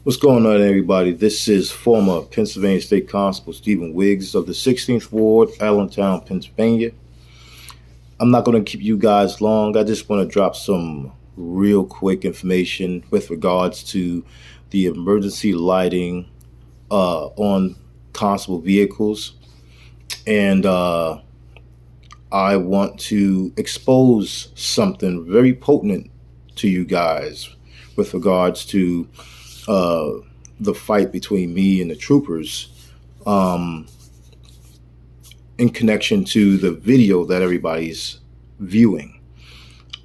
What's going on, everybody? This is former Pennsylvania State Constable Stephen Wiggs of the 16th Ward, Allentown, Pennsylvania. I'm not going to keep you guys long. I just want to drop some real quick information with regards to the emergency lighting on constable vehicles. And I want to expose something very potent to you guys with regards to the fight between me and the troopers in connection to the video that everybody's viewing.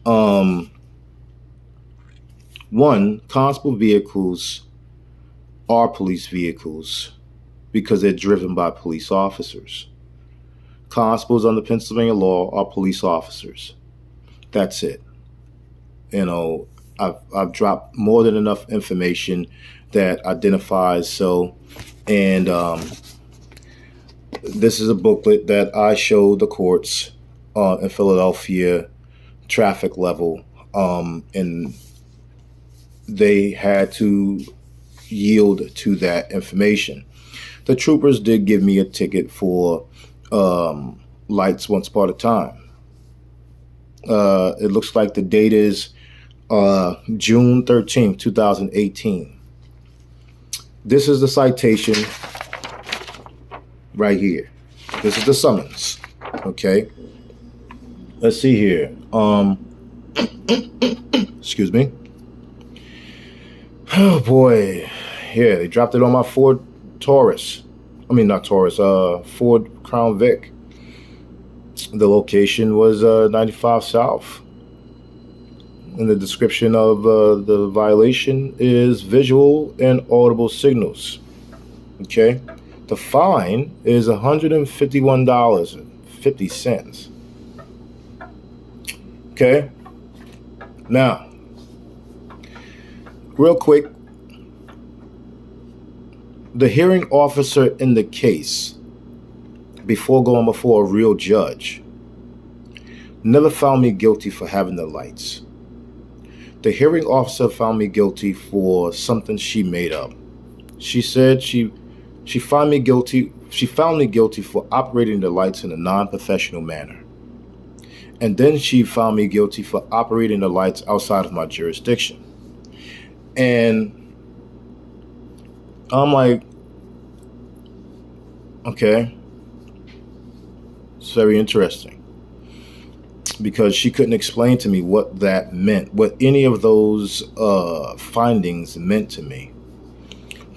One, constable vehicles are police vehicles because they're driven by police officers. Constables under Pennsylvania law are police officers. That's it. You know, I've dropped more than enough information that identifies so, and this is a booklet that I showed the courts in Philadelphia traffic level, and they had to yield to that information. The troopers did give me a ticket for lights once upon a time. It looks like the date is June 13th, 2018. This is the citation right here. This is the summons. Okay. Let's see here. Excuse me. Oh boy. Yeah, they dropped it on my Ford Taurus. I mean, not Taurus, Ford Crown Vic. The location was 95 South. And the description of the violation is visual and audible signals. Okay. The fine is $151.50. Okay. Now, real quick, the hearing officer in the case, before going before a real judge, never found me guilty for having the lights. The hearing officer found me guilty for something she made up. She said she found me guilty. She found me guilty for operating the lights in a non-professional manner. And then she found me guilty for operating the lights outside of my jurisdiction. And I'm like, okay, it's very interesting. Because she couldn't explain to me what that meant, what any of those findings meant to me.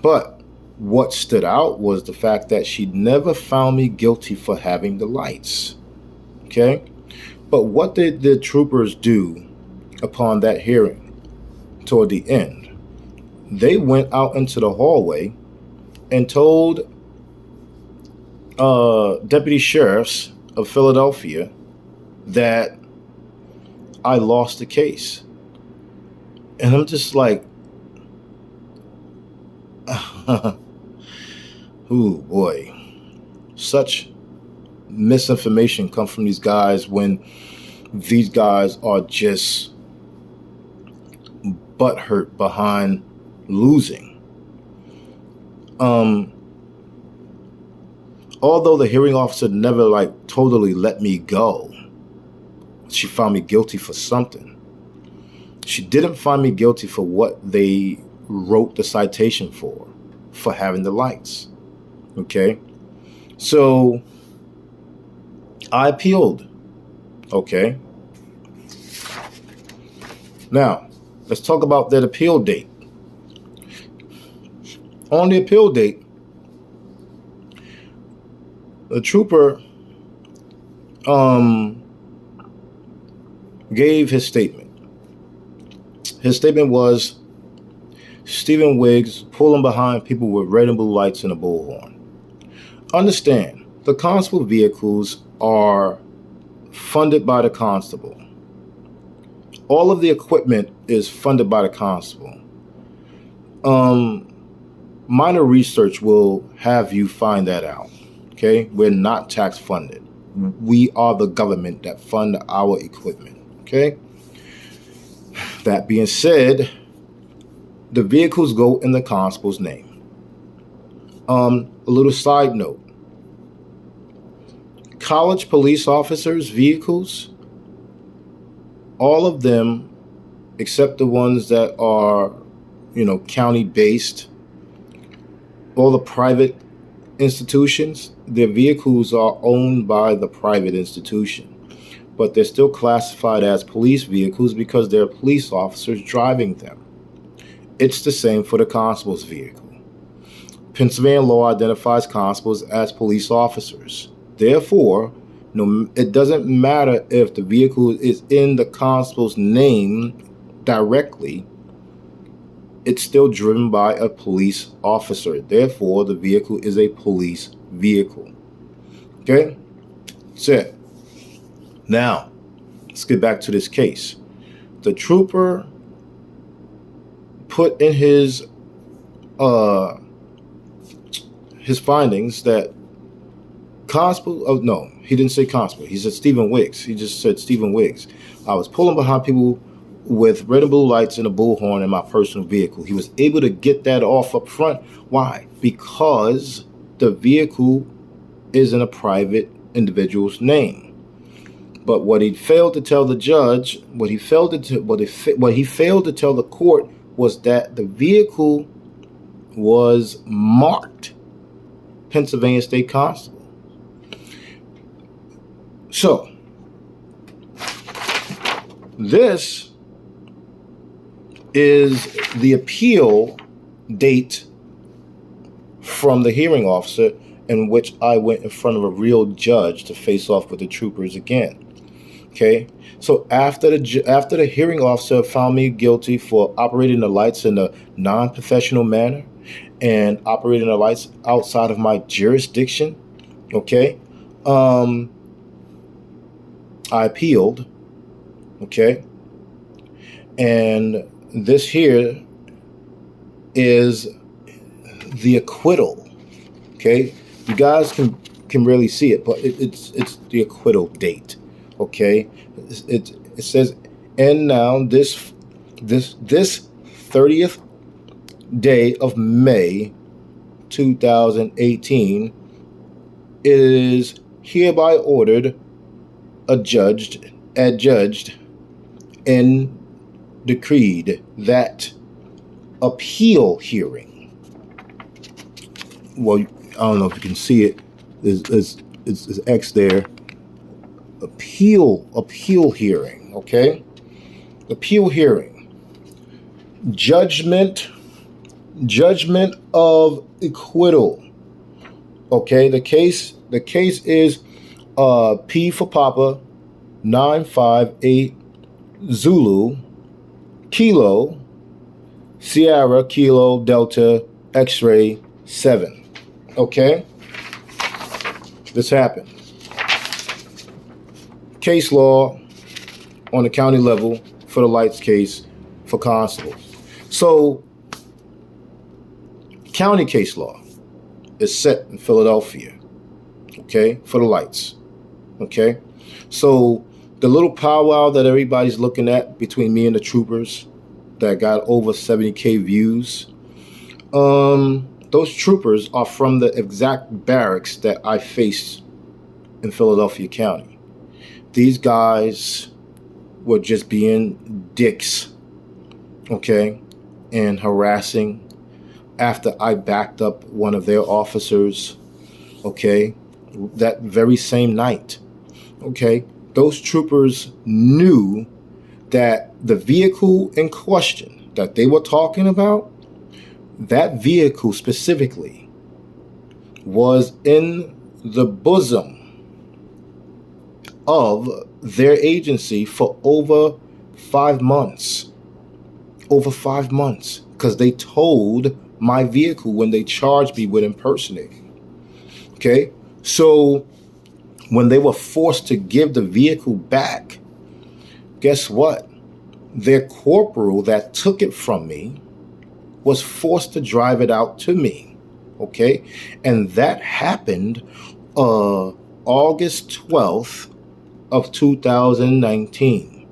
But what stood out was the fact that she never found me guilty for having the lights. Okay? But what did the troopers do upon that hearing toward the end? They went out into the hallway and told deputy sheriffs of Philadelphia that I lost the case. And I'm just like, oh boy, such misinformation comes from these guys when these guys are just butthurt behind losing. Although the hearing officer never totally let me go, she found me guilty for something. She didn't find me guilty for what they wrote the citation for having the lights. Okay? So I appealed. Okay? Now, let's talk about that appeal date. On the appeal date, the trooper gave his statement. His statement was, Stephen Wiggs pulling behind people with red and blue lights and a bullhorn. Understand, the constable vehicles are funded by the constable. All of the equipment is funded by the constable. Minor research will have you find that out. Okay? We're not tax funded. We are the government that fund our equipment. Okay? That being said, the vehicles go in the constable's name. A little side note. College police officers' vehicles, all of them, except the ones that are, county-based, all the private institutions, their vehicles are owned by the private institution. But they're still classified as police vehicles because there are police officers driving them. It's the same for the constable's vehicle. Pennsylvania law identifies constables as police officers. Therefore, it doesn't matter if the vehicle is in the constable's name directly, it's still driven by a police officer. Therefore, the vehicle is a police vehicle. Okay? That's it. Now, let's get back to this case. The trooper put in his findings that constable, no, he didn't say constable. He said Stephen Wiggs. He just said Stephen Wiggs. I was pulling behind people with red and blue lights and a bullhorn in my personal vehicle. He was able to get that off up front. Why? Because the vehicle is in a private individual's name. But what he failed to tell the judge, what he failed to tell the court was that the vehicle was marked Pennsylvania State Constable. So, this is the appeal date from the hearing officer in which I went in front of a real judge to face off with the troopers again. Okay, so after the hearing officer found me guilty for operating the lights in a non-professional manner and operating the lights outside of my jurisdiction, okay, I appealed, okay, and this here is the acquittal, okay. You guys can really see it, but it's the acquittal date. Okay, it says, and now this 30th day of May 2018 is hereby ordered, adjudged, and decreed that appeal hearing. Well, I don't know if you can see it. It's X there. Appeal hearing, okay? Appeal hearing. Judgment of acquittal. Okay, the case is P for Papa 958 Zulu Kilo Sierra Kilo Delta X-ray 7. Okay? This happened. Case law on the county level for the lights case for constables. So, county case law is set in Philadelphia, okay, for the lights, okay? So, the little powwow that everybody's looking at between me and the troopers that got over 70K views, those troopers are from the exact barracks that I faced in Philadelphia County. These guys were just being dicks, okay, and harassing after I backed up one of their officers, okay, that very same night, okay. Those troopers knew that the vehicle in question that they were talking about, that vehicle specifically was in the bosom of their agency for over 5 months. Over 5 months. Because they towed my vehicle when they charged me with impersonating. Okay? So, when they were forced to give the vehicle back, guess what? Their corporal that took it from me was forced to drive it out to me. Okay? And that happened August 12th of 2019.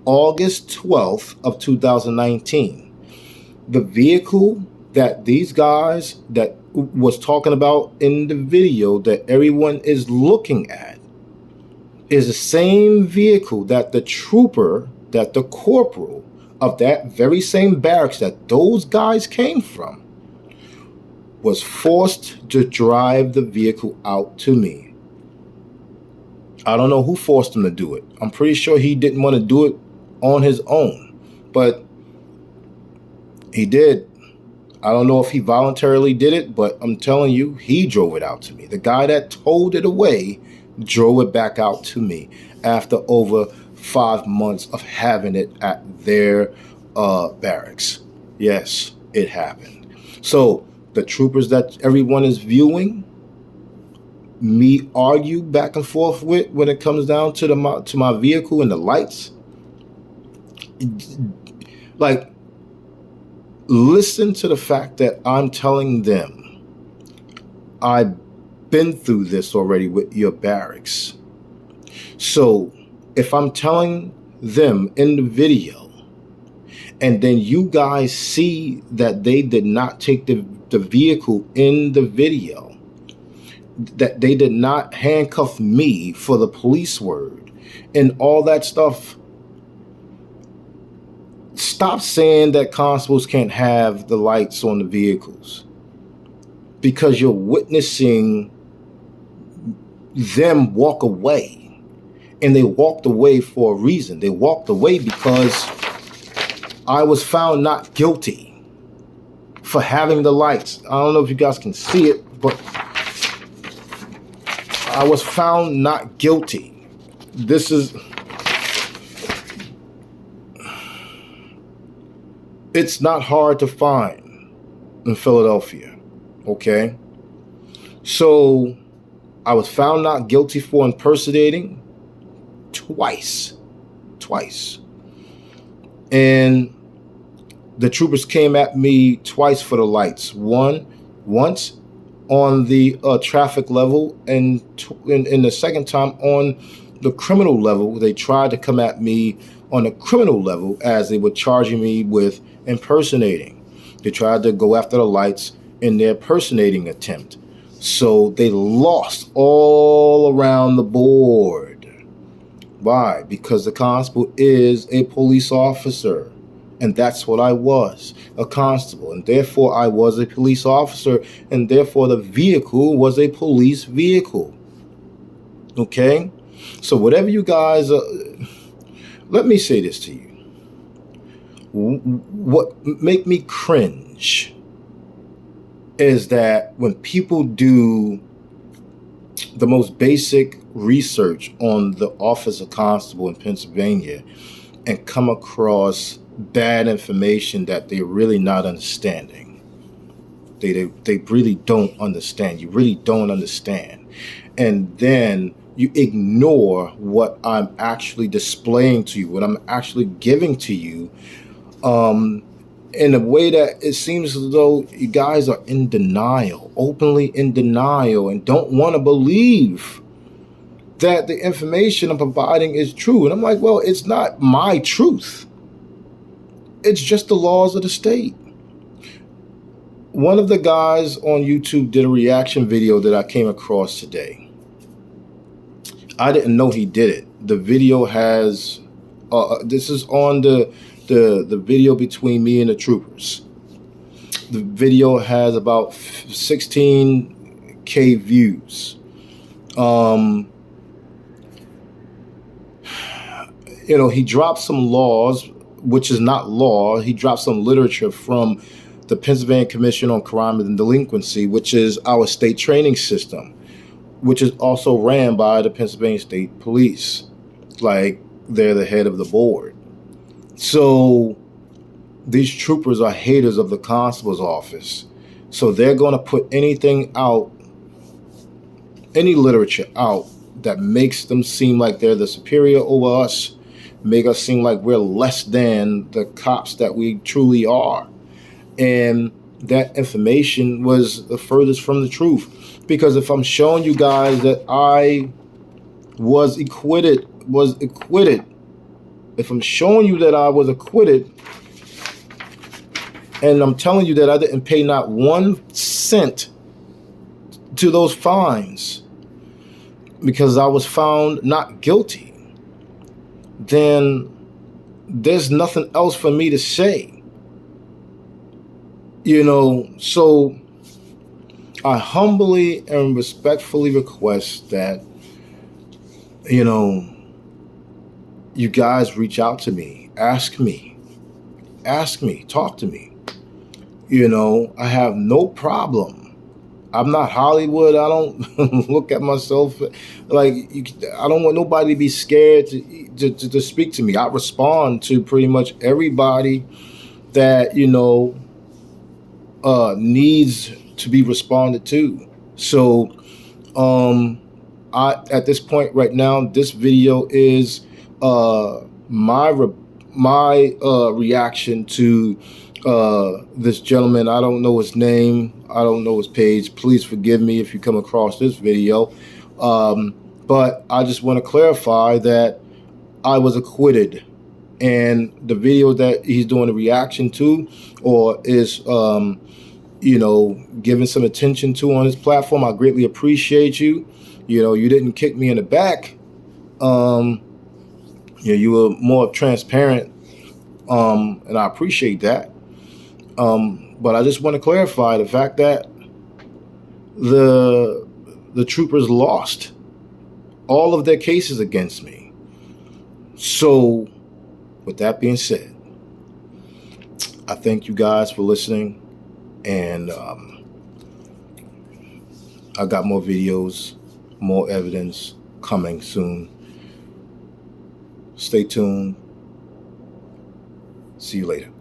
August 12th of 2019. The vehicle that these guys that was talking about in the video that everyone is looking at is the same vehicle that the trooper, that the corporal of that very same barracks that those guys came from was forced to drive the vehicle out to me. I don't know who forced him to do it. I'm pretty sure he didn't want to do it on his own, but he did. I don't know if he voluntarily did it, but I'm telling you, he drove it out to me. The guy that towed it away drove it back out to me after over 5 months of having it at their barracks. Yes, it happened. So the troopers that everyone is viewing me argue back and forth with when it comes down to my vehicle and the lights, like, listen to the fact that I'm telling them I've been through this already with your barracks. So if I'm telling them in the video and then you guys see that they did not take the vehicle in the video, that they did not handcuff me for the police word and all that stuff, stop saying that constables can't have the lights on the vehicles, because you're witnessing them walk away. And they walked away for a reason. They walked away because I was found not guilty for having the lights. I don't know if you guys can see it, but I was found not guilty. It's not hard to find in Philadelphia, okay? So I was found not guilty for impersonating twice. And the troopers came at me twice for the lights. Once on the traffic level, and the second time on the criminal level. They tried to come at me on the criminal level as they were charging me with impersonating. They tried to go after the lights in their impersonating attempt. So they lost all around the board. Why? Because the constable is a police officer. And that's what I was, a constable. And therefore I was a police officer. And therefore the vehicle was a police vehicle. Okay? So whatever you guys... let me say this to you. What make me cringe is that when people do the most basic research on the office of constable in Pennsylvania and come across bad information that they're really not understanding. They really don't understand. You really don't understand. And then you ignore what I'm actually displaying to you, what I'm actually giving to you, in a way that it seems as though you guys are in denial, openly in denial, and don't want to believe that the information I'm providing is true. And I'm like, well, it's not my truth. It's just the laws of the state. One of the guys on YouTube did a reaction video that I came across today. I didn't know he did it. The video has, this is on the video between me and the troopers. The video has about 16K views. You know, he dropped some laws, which is not law. He dropped some literature from the Pennsylvania Commission on Crime and Delinquency, which is our state training system, which is also ran by the Pennsylvania State Police. Like, they're the head of the board. So these troopers are haters of the constable's office. So they're going to put anything out, any literature out that makes them seem like they're the superior over us, make us seem like we're less than the cops that we truly are. And that information was the furthest from the truth. Because if I'm showing you guys that I was acquitted, if I'm showing you that I was acquitted, And I'm telling you that I didn't pay not 1 cent to those fines because I was found not guilty, then there's nothing else for me to say. So I humbly and respectfully request that, you guys reach out to me, ask me, talk to me. I have no problem. I'm not Hollywood. I don't look at myself like I don't want nobody to be scared to speak to me. I respond to pretty much everybody that needs to be responded to. So I at this point right now, this video is my reaction to this gentleman. I don't know his name. I don't know his page. Please forgive me if you come across this video. But I just want to clarify that I was acquitted. And the video that he's doing a reaction to or is, giving some attention to on his platform, I greatly appreciate you. You didn't kick me in the back. You were more transparent. And I appreciate that. But I just want to clarify the fact that the troopers lost all of their cases against me. So with that being said, I thank you guys for listening, and I got more videos, more evidence coming soon. Stay tuned. See you later.